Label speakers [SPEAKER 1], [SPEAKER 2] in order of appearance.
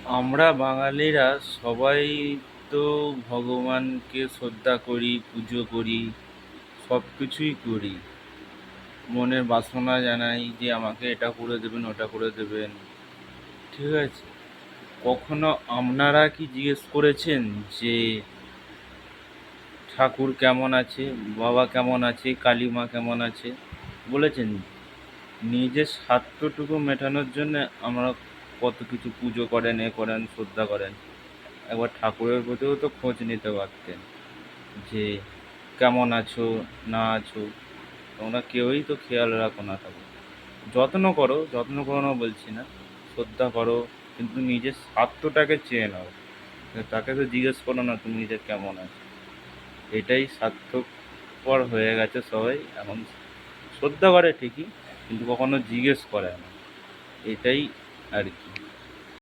[SPEAKER 1] আমরা বাঙালিরা সবাই তো ভগবানকে শ্রদ্ধা করি, পুজো করি, সব কিছুই করি। মনের বাসনা জানাই যে আমাকে এটা করে দেবেন, ওটা করে দেবেন। ঠিক আছে? কখনো আপনারা কি জিজ্ঞেস করেছেন যে ঠাকুর কেমন আছে, বাবা কেমন আছে, কালী মা কেমন আছে? বলেছেন? নিজের স্বার্থটুকু মেটানোর জন্যে আমরা কত কিছু পুজো করেন, এ করেন, শ্রদ্ধা করেন। একবার ঠাকুরের প্রতিও তো খোঁজ নিতে পারতেন যে কেমন আছো না আছো। তোমরা কেউই তো খেয়াল রাখো না ঠাকুর। যত্ন করো না বলছি না, শ্রদ্ধা করো, কিন্তু নিজের স্বার্থটাকে চেয়ে নাও। তাকে তো জিজ্ঞেস করো না তুমি নিজে কেমন আছো। এটাই স্বার্থপর হয়ে গেছে সবাই এখন। শ্রদ্ধা করে ঠিকই, কিন্তু কখনো জিজ্ঞেস করে না। এটাই আর কি।